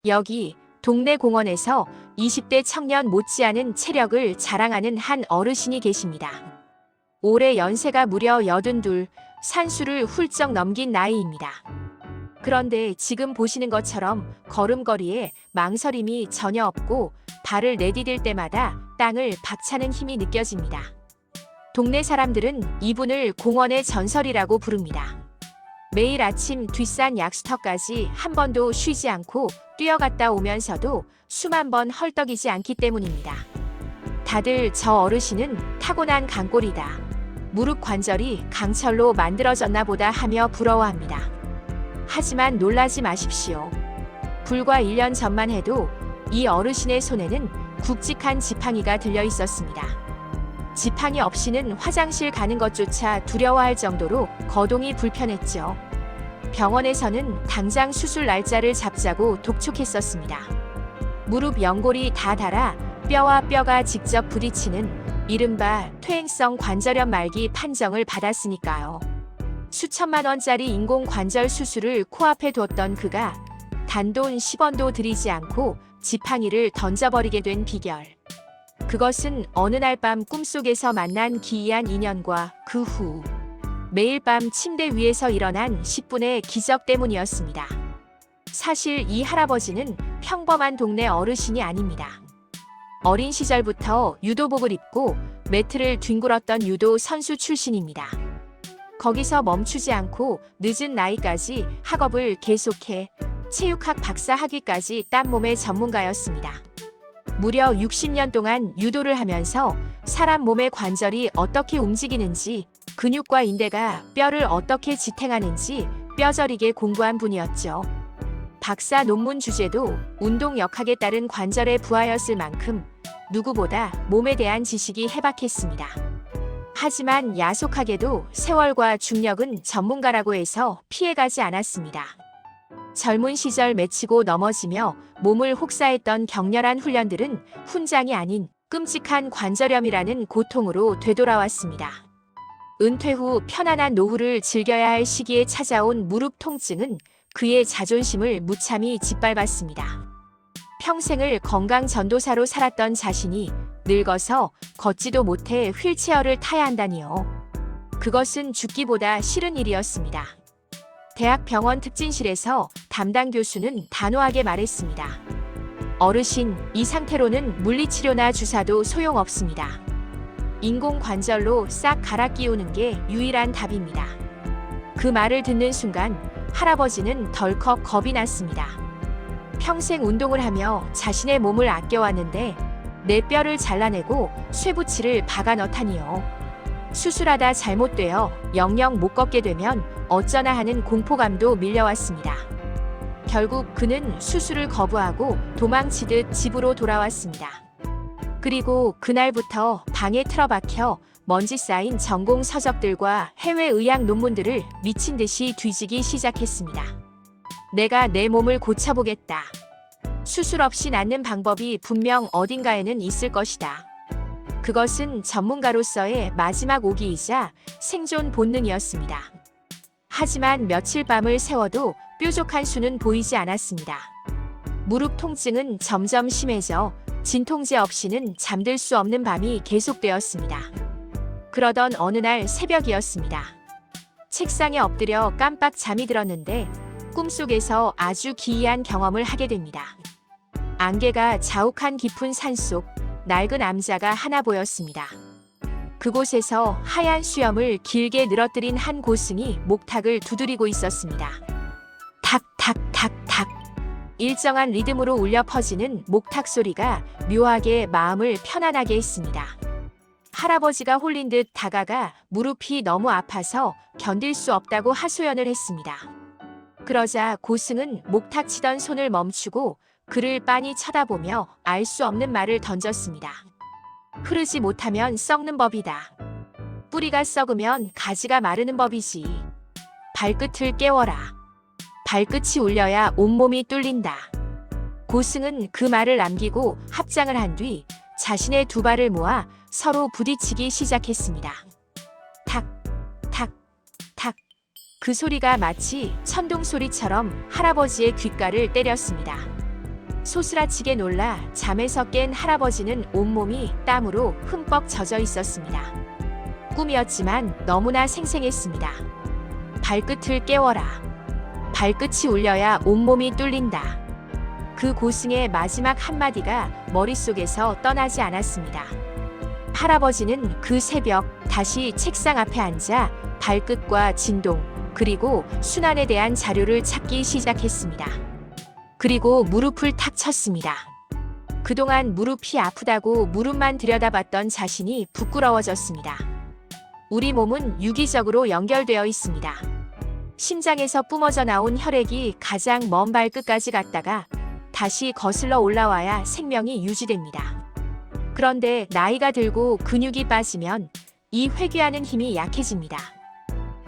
여기 동네 공원에서 20대 청년 못지않은 체력을 자랑하는 한 어르신이 계십니다. 올해 연세가 무려 82, 산수를 훌쩍 넘긴 나이입니다. 그런데 지금 보시는 것처럼 걸음걸이에 망설임이 전혀 없고 발을 내디딜 때마다 땅을 박차는 힘이 느껴집니다. 동네 사람들은 이분을 공원의 전설이라고 부릅니다. 매일 아침 뒷산 약수터까지 한 번도 쉬지 않고 뛰어갔다 오면서도 수만 번 헐떡이지 않기 때문입니다. 다들 저 어르신은 타고난 강골이다. 무릎 관절이 강철로 만들어졌나 보다 하며 부러워합니다. 하지만 놀라지 마십시오. 불과 1년 전만 해도 이 어르신의 손에는 굵직한 지팡이가 들려 있었습니다. 지팡이 없이는 화장실 가는 것조차 두려워할 정도로 거동이 불편했죠. 병원에서는 당장 수술 날짜를 잡자고 독촉했었습니다. 무릎 연골이 다 닳아 뼈와 뼈가 직접 부딪히는 이른바 퇴행성 관절염 말기 판정을 받았으니까요. 수천만 원짜리 인공관절 수술을 코앞에 뒀던 그가 단돈 10원도 들이지 않고 지팡이를 던져버리게 된 비결. 그것은 어느 날 밤 꿈속에서 만난 기이한 인연과 그 후 매일 밤 침대 위에서 일어난 10분의 기적 때문이었습니다. 사실 이 할아버지는 평범한 동네 어르신이 아닙니다. 어린 시절부터 유도복을 입고 매트를 뒹굴었던 유도 선수 출신입니다. 거기서 멈추지 않고 늦은 나이까지 학업을 계속해 체육학 박사 학위까지 딴 몸의 전문가였습니다. 무려 60년 동안 유도를 하면서 사람 몸의 관절이 어떻게 움직이는지, 근육과 인대가 뼈를 어떻게 지탱하는지 뼈저리게 공부한 분이었죠. 박사 논문 주제도 운동 역학에 따른 관절의 부하였을 만큼 누구보다 몸에 대한 지식이 해박했습니다. 하지만 야속하게도 세월과 중력은 전문가라고 해서 피해가지 않았습니다. 젊은 시절 맺히고 넘어지며 몸을 혹사했던 격렬한 훈련들은 훈장이 아닌 끔찍한 관절염이라는 고통으로 되돌아왔습니다. 은퇴 후 편안한 노후를 즐겨야 할 시기에 찾아온 무릎 통증은 그의 자존심을 무참히 짓밟았습니다. 평생을 건강 전도사로 살았던 자신이 늙어서 걷지도 못해 휠체어를 타야 한다니요. 그것은 죽기보다 싫은 일이었습니다. 대학 병원 특진실에서 담당 교수는 단호하게 말했습니다. 어르신, 이 상태로는 물리치료나 주사도 소용없습니다. 인공관절로 싹 갈아 끼우는 게 유일한 답입니다. 그 말을 듣는 순간 할아버지는 덜컥 겁이 났습니다. 평생 운동을 하며 자신의 몸을 아껴왔는데 내 뼈를 잘라내고 쇠붙이를 박아 넣다니요. 수술하다 잘못되어 영영 못 걷게 되면 어쩌나 하는 공포감도 밀려왔습니다. 결국 그는 수술을 거부하고 도망치듯 집으로 돌아왔습니다. 그리고 그날부터 방에 틀어박혀 먼지 쌓인 전공 서적들과 해외 의학 논문들을 미친 듯이 뒤지기 시작했습니다. 내가 내 몸을 고쳐보겠다. 수술 없이 낫는 방법이 분명 어딘가에는 있을 것이다. 그것은 전문가로서의 마지막 오기이자 생존 본능이었습니다. 하지만 며칠 밤을 새워도 뾰족한 수는 보이지 않았습니다. 무릎 통증은 점점 심해져 진통제 없이는 잠들 수 없는 밤이 계속되었습니다. 그러던 어느 날 새벽이었습니다. 책상에 엎드려 깜빡 잠이 들었는데 꿈속에서 아주 기이한 경험을 하게 됩니다. 안개가 자욱한 깊은 산속 낡은 암자가 하나 보였습니다. 그곳에서 하얀 수염을 길게 늘어뜨린 한 고승이 목탁을 두드리고 있었습니다. 탁탁탁탁. 일정한 리듬으로 울려 퍼지는 목탁 소리가 묘하게 마음을 편안하게 했습니다. 할아버지가 홀린 듯 다가가 무릎이 너무 아파서 견딜 수 없다고 하소연을 했습니다. 그러자 고승은 목탁 치던 손을 멈추고 그를 빤히 쳐다보며 알 수 없는 말을 던졌습니다. 흐르지 못하면 썩는 법이다. 뿌리가 썩으면 가지가 마르는 법이지. 발끝을 깨워라. 발끝이 울려야 온몸이 뚫린다. 고승은 그 말을 남기고 합장을 한 뒤 자신의 두 발을 모아 서로 부딪히기 시작했습니다. 탁, 탁, 탁. 그 소리가 마치 천둥 소리처럼 할아버지의 귓가를 때렸습니다. 소스라치게 놀라 잠에서 깬 할아버지는 온몸이 땀으로 흠뻑 젖어 있었습니다. 꿈이었지만 너무나 생생했습니다. 발끝을 깨워라. 발끝이 울려야 온몸이 뚫린다. 그 고승의 마지막 한마디가 머릿속에서 떠나지 않았습니다. 할아버지는 그 새벽 다시 책상 앞에 앉아 발끝과 진동, 그리고 순환에 대한 자료를 찾기 시작했습니다. 그리고 무릎을 탁 쳤습니다. 그동안 무릎이 아프다고 무릎만 들여다봤던 자신이 부끄러워졌습니다. 우리 몸은 유기적으로 연결되어 있습니다. 심장에서 뿜어져 나온 혈액이 가장 먼 발끝까지 갔다가 다시 거슬러 올라와야 생명이 유지됩니다. 그런데 나이가 들고 근육이 빠지면 이 회귀하는 힘이 약해집니다.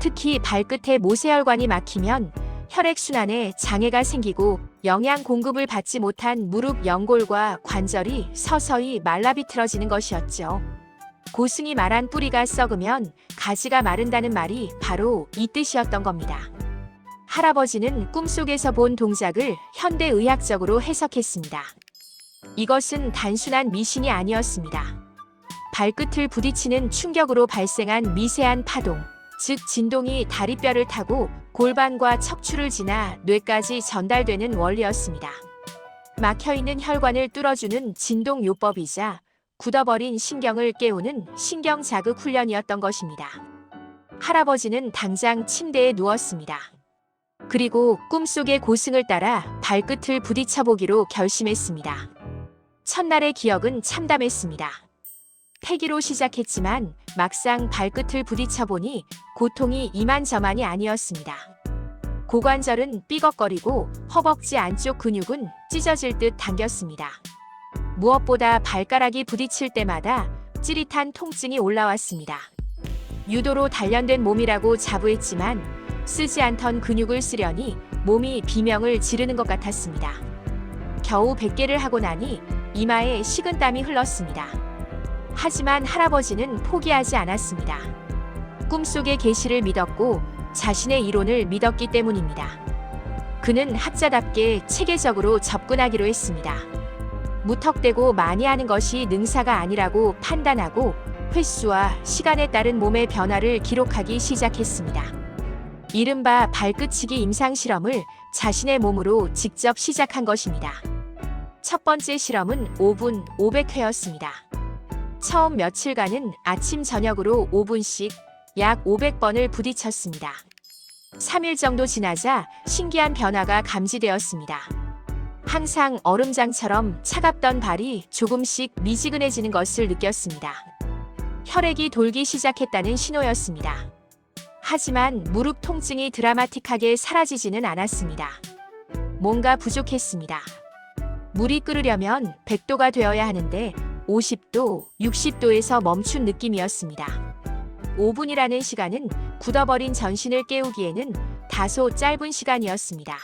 특히 발끝에 모세혈관이 막히면 혈액순환에 장애가 생기고 영양 공급을 받지 못한 무릎 연골과 관절이 서서히 말라비틀어지는 것이었죠. 고승이 말한 뿌리가 썩으면 가지가 마른다는 말이 바로 이 뜻이었던 겁니다. 할아버지는 꿈속에서 본 동작을 현대의학적으로 해석했습니다. 이것은 단순한 미신이 아니었습니다. 발끝을 부딪히는 충격으로 발생한 미세한 파동, 즉 진동이 다리뼈를 타고 골반과 척추를 지나 뇌까지 전달되는 원리였습니다. 막혀있는 혈관을 뚫어주는 진동요법이자 굳어버린 신경을 깨우는 신경자극 훈련이었던 것입니다. 할아버지는 당장 침대에 누웠습니다. 그리고 꿈속의 고승을 따라 발끝을 부딪혀보기로 결심했습니다. 첫날의 기억은 참담했습니다. 패기로 시작했지만 막상 발끝을 부딪혀보니 고통이 이만저만이 아니었습니다. 고관절은 삐걱거리고 허벅지 안쪽 근육은 찢어질 듯 당겼습니다. 무엇보다 발가락이 부딪힐 때마다 찌릿한 통증이 올라왔습니다. 유도로 단련된 몸이라고 자부했지만 쓰지 않던 근육을 쓰려니 몸이 비명을 지르는 것 같았습니다. 겨우 100개를 하고 나니 이마에 식은땀이 흘렀습니다. 하지만 할아버지는 포기하지 않았습니다. 꿈속의 계시를 믿었고 자신의 이론을 믿었기 때문입니다. 그는 학자답게 체계적으로 접근하기로 했습니다. 무턱대고 많이 하는 것이 능사가 아니라고 판단하고 횟수와 시간에 따른 몸의 변화를 기록하기 시작했습니다. 이른바 발끝치기 임상실험을 자신의 몸으로 직접 시작한 것입니다. 첫 번째 실험은 5분 500회였습니다. 처음 며칠간은 아침 저녁으로 5분씩 약 500번을 부딪혔습니다. 3일 정도 지나자 신기한 변화가 감지되었습니다. 항상 얼음장처럼 차갑던 발이 조금씩 미지근해지는 것을 느꼈습니다. 혈액이 돌기 시작했다는 신호였습니다. 하지만 무릎 통증이 드라마틱하게 사라지지는 않았습니다. 뭔가 부족했습니다. 물이 끓으려면 100도가 되어야 하는데 50도, 60도에서 멈춘 느낌이었습니다. 5분이라는 시간은 굳어버린 전신을 깨우기에는 다소 짧은 시간이었습니다.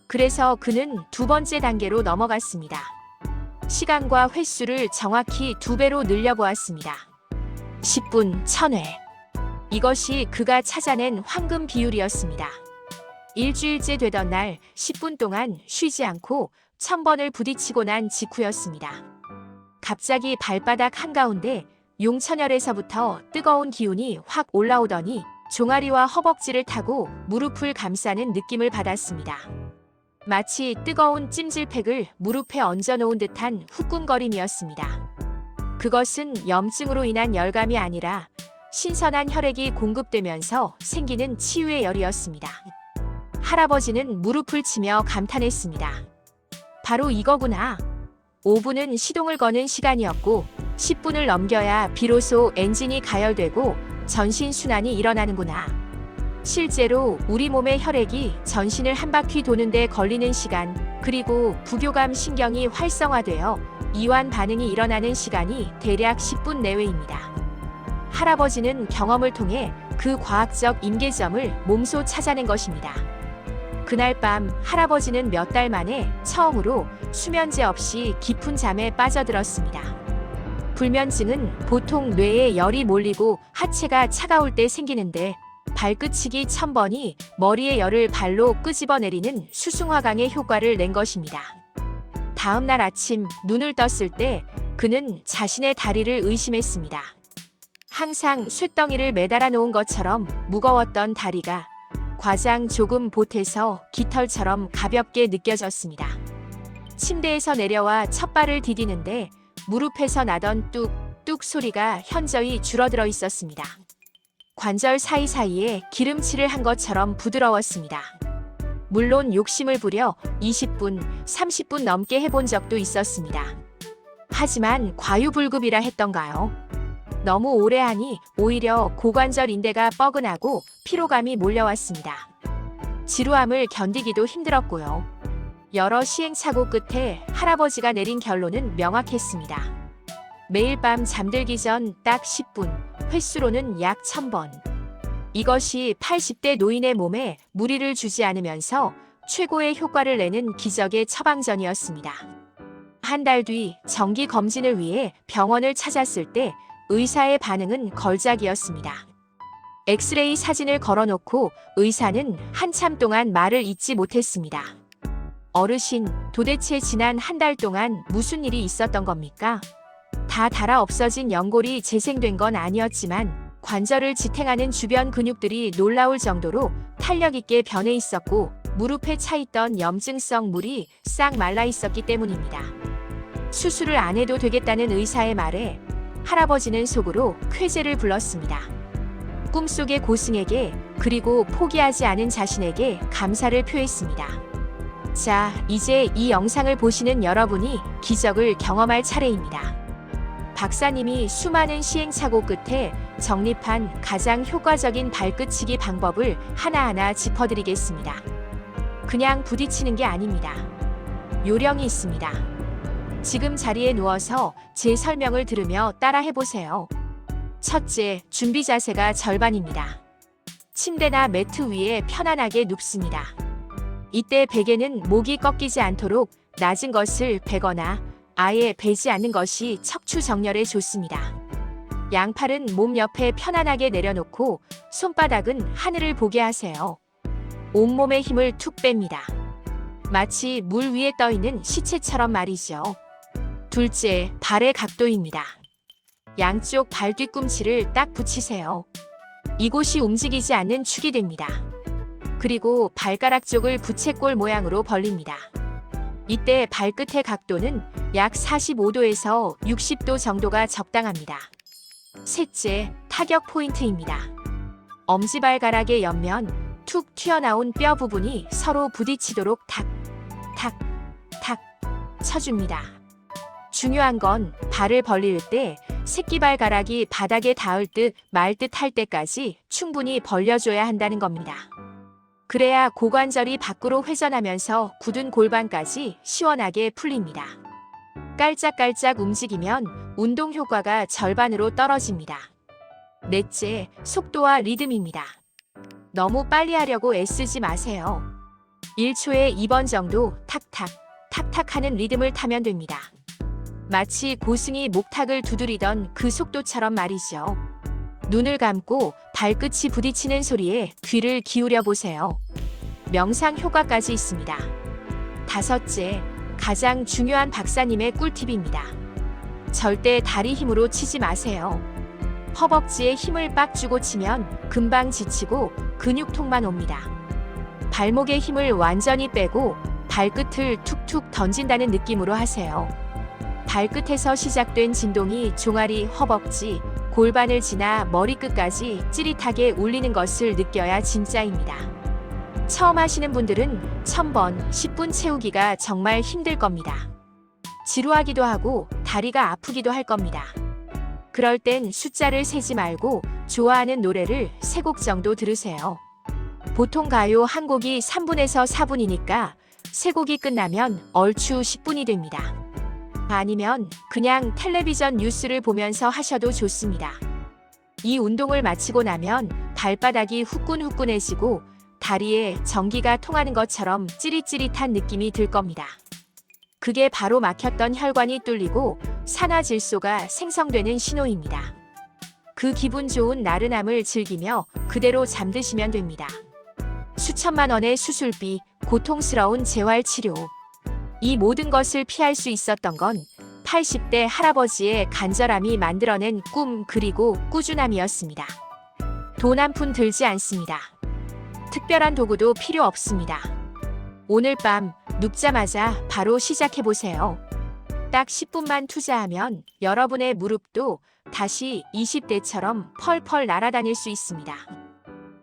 그래서 그는 두 번째 단계로 넘어갔습니다. 시간과 횟수를 정확히 2배로 늘려보았습니다. 10분 1000회. 이것이 그가 찾아낸 황금 비율이었습니다. 일주일째 되던 날 10분 동안 쉬지 않고 1000번을 부딪히고 난 직후였습니다. 갑자기 발바닥 한가운데 용천혈에서부터 뜨거운 기운이 확 올라오더니 종아리와 허벅지를 타고 무릎을 감싸는 느낌을 받았습니다. 마치 뜨거운 찜질팩을 무릎에 얹어놓은 듯한 후끈거림이었습니다. 그것은 염증으로 인한 열감이 아니라 신선한 혈액이 공급되면서 생기는 치유의 열이었습니다. 할아버지는 무릎을 치며 감탄했습니다. 바로 이거구나. 5분은 시동을 거는 시간이었고 10분을 넘겨야 비로소 엔진이 가열되고 전신 순환이 일어나는구나. 실제로 우리 몸의 혈액이 전신을 한 바퀴 도는데 걸리는 시간, 그리고 부교감 신경이 활성화되어 이완 반응이 일어나는 시간이 대략 10분 내외입니다. 할아버지는 경험을 통해 그 과학적 임계점을 몸소 찾아낸 것입니다. 그날 밤 할아버지는 몇 달 만에 처음으로 수면제 없이 깊은 잠에 빠져들었습니다. 불면증은 보통 뇌에 열이 몰리고 하체가 차가울 때 생기는데 발끝치기 1000번이 머리의 열을 발로 끄집어내리는 수승화강의 효과를 낸 것입니다. 다음 날 아침 눈을 떴을 때 그는 자신의 다리를 의심했습니다. 항상 쇳덩이를 매달아 놓은 것처럼 무거웠던 다리가 과장 조금 보태서 깃털처럼 가볍게 느껴졌습니다. 침대에서 내려와 첫 발을 디디는데 무릎에서 나던 뚝뚝 소리가 현저히 줄어들어 있었습니다. 관절 사이사이에 기름칠을 한 것처럼 부드러웠습니다. 물론 욕심을 부려 20분, 30분 넘게 해본 적도 있었습니다. 하지만 과유불급이라 했던가요? 너무 오래 하니 오히려 고관절 인대가 뻐근하고 피로감이 몰려왔습니다. 지루함을 견디기도 힘들었고요. 여러 시행착오 끝에 할아버지가 내린 결론은 명확했습니다. 매일 밤 잠들기 전 딱 10분, 횟수로는 약 1000번. 이것이 80대 노인의 몸에 무리를 주지 않으면서 최고의 효과를 내는 기적의 처방전이었습니다. 한 달 뒤 정기 검진을 위해 병원을 찾았을 때 의사의 반응은 걸작이었습니다. 엑스레이 사진을 걸어놓고 의사는 한참 동안 말을 잇지 못했습니다. 어르신, 도대체 지난 한 달 동안 무슨 일이 있었던 겁니까? 다 닳아 없어진 연골이 재생된 건 아니었지만 관절을 지탱하는 주변 근육들이 놀라울 정도로 탄력 있게 변해 있었고 무릎에 차있던 염증성 물이 싹 말라 있었기 때문입니다. 수술을 안 해도 되겠다는 의사의 말에 할아버지는 속으로 쾌재를 불렀습니다. 꿈속의 고승에게 그리고 포기하지 않은 자신에게 감사를 표했습니다. 자, 이제 이 영상을 보시는 여러분이 기적을 경험할 차례입니다. 박사님이 수많은 시행착오 끝에 정립한 가장 효과적인 발끝치기 방법을 하나하나 짚어드리겠습니다. 그냥 부딪히는 게 아닙니다. 요령이 있습니다. 지금 자리에 누워서 제 설명을 들으며 따라 해보세요. 첫째, 준비 자세가 절반입니다. 침대나 매트 위에 편안하게 눕습니다. 이때 베개는 목이 꺾이지 않도록 낮은 것을 베거나 아예 베지 않는 것이 척추 정렬에 좋습니다. 양팔은 몸 옆에 편안하게 내려놓고 손바닥은 하늘을 보게 하세요. 온몸에 힘을 툭 뺍니다. 마치 물 위에 떠있는 시체처럼 말이죠. 둘째, 발의 각도입니다. 양쪽 발 뒤꿈치를 딱 붙이세요. 이곳이 움직이지 않는 축이 됩니다. 그리고 발가락 쪽을 부채꼴 모양으로 벌립니다. 이때 발끝의 각도는 약 45도에서 60도 정도가 적당합니다. 셋째, 타격 포인트입니다. 엄지발가락의 옆면 툭 튀어나온 뼈 부분이 서로 부딪히도록 탁, 탁, 탁 쳐줍니다. 중요한 건 발을 벌릴 때 새끼발가락이 바닥에 닿을 듯 말 듯 할 때까지 충분히 벌려줘야 한다는 겁니다. 그래야 고관절이 밖으로 회전하면서 굳은 골반까지 시원하게 풀립니다. 깔짝깔짝 움직이면 운동 효과가 절반으로 떨어집니다. 넷째, 속도와 리듬입니다. 너무 빨리 하려고 애쓰지 마세요. 1초에 2번 정도 탁탁, 탁탁 하는 리듬을 타면 됩니다. 마치 고승이 목탁을 두드리던 그 속도처럼 말이죠. 눈을 감고 발끝이 부딪히는 소리에 귀를 기울여 보세요. 명상 효과까지 있습니다. 다섯째, 가장 중요한 박사님의 꿀팁입니다. 절대 다리 힘으로 치지 마세요. 허벅지에 힘을 빡 주고 치면 금방 지치고 근육통만 옵니다. 발목에 힘을 완전히 빼고 발끝을 툭툭 던진다는 느낌으로 하세요. 발끝에서 시작된 진동이 종아리, 허벅지, 골반을 지나 머리끝까지 찌릿하게 울리는 것을 느껴야 진짜입니다. 처음 하시는 분들은 1000번, 10분 채우기가 정말 힘들 겁니다. 지루하기도 하고 다리가 아프기도 할 겁니다. 그럴 땐 숫자를 세지 말고 좋아하는 노래를 3곡 정도 들으세요. 보통 가요 한 곡이 3분에서 4분이니까 3곡이 끝나면 얼추 10분이 됩니다. 아니면 그냥 텔레비전 뉴스를 보면서 하셔도 좋습니다. 이 운동을 마치고 나면 발바닥이 후끈후끈해지고 다리에 전기가 통하는 것처럼 찌릿찌릿한 느낌이 들 겁니다. 그게 바로 막혔던 혈관이 뚫리고 산화질소가 생성되는 신호입니다. 그 기분 좋은 나른함을 즐기며 그대로 잠드시면 됩니다. 수천만 원의 수술비, 고통스러운 재활치료. 이 모든 것을 피할 수 있었던 건 80대 할아버지의 간절함이 만들어낸 꿈 그리고 꾸준함이었습니다. 돈 한 푼 들지 않습니다. 특별한 도구도 필요 없습니다. 오늘 밤 눕자마자 바로 시작해보세요. 딱 10분만 투자하면 여러분의 무릎도 다시 20대처럼 펄펄 날아다닐 수 있습니다.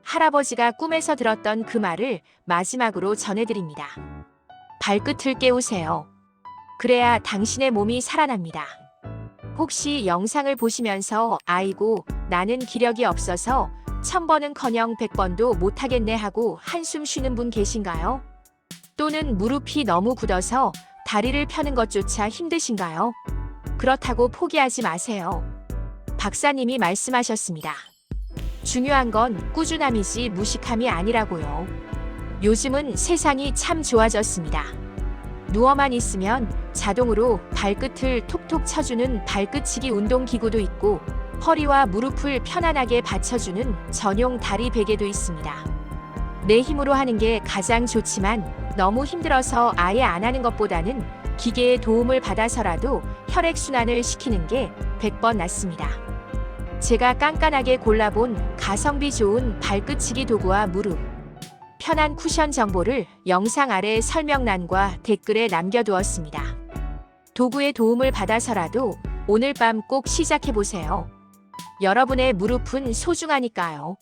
할아버지가 꿈에서 들었던 그 말을 마지막으로 전해드립니다. 발끝을 깨우세요. 그래야 당신의 몸이 살아납니다. 혹시 영상을 보시면서 아이고 나는 기력이 없어서 1000번은커녕 100번도 못하겠네 하고 한숨 쉬는 분 계신가요? 또는 무릎이 너무 굳어서 다리를 펴는 것조차 힘드신가요? 그렇다고 포기하지 마세요. 박사님이 말씀하셨습니다. 중요한 건 꾸준함이지 무식함이 아니라고요. 요즘은 세상이 참 좋아졌습니다. 누워만 있으면 자동으로 발끝을 톡톡 쳐주는 발끝치기 운동기구도 있고 허리와 무릎을 편안하게 받쳐주는 전용 다리 베개도 있습니다. 내 힘으로 하는 게 가장 좋지만 너무 힘들어서 아예 안 하는 것보다는 기계의 도움을 받아서라도 혈액순환을 시키는 게 100번 낫습니다. 제가 깐깐하게 골라본 가성비 좋은 발끝치기 도구와 무릎, 편한 쿠션 정보를 영상 아래 설명란과 댓글에 남겨두었습니다. 도구의 도움을 받아서라도 오늘 밤 꼭 시작해보세요. 여러분의 무릎은 소중하니까요.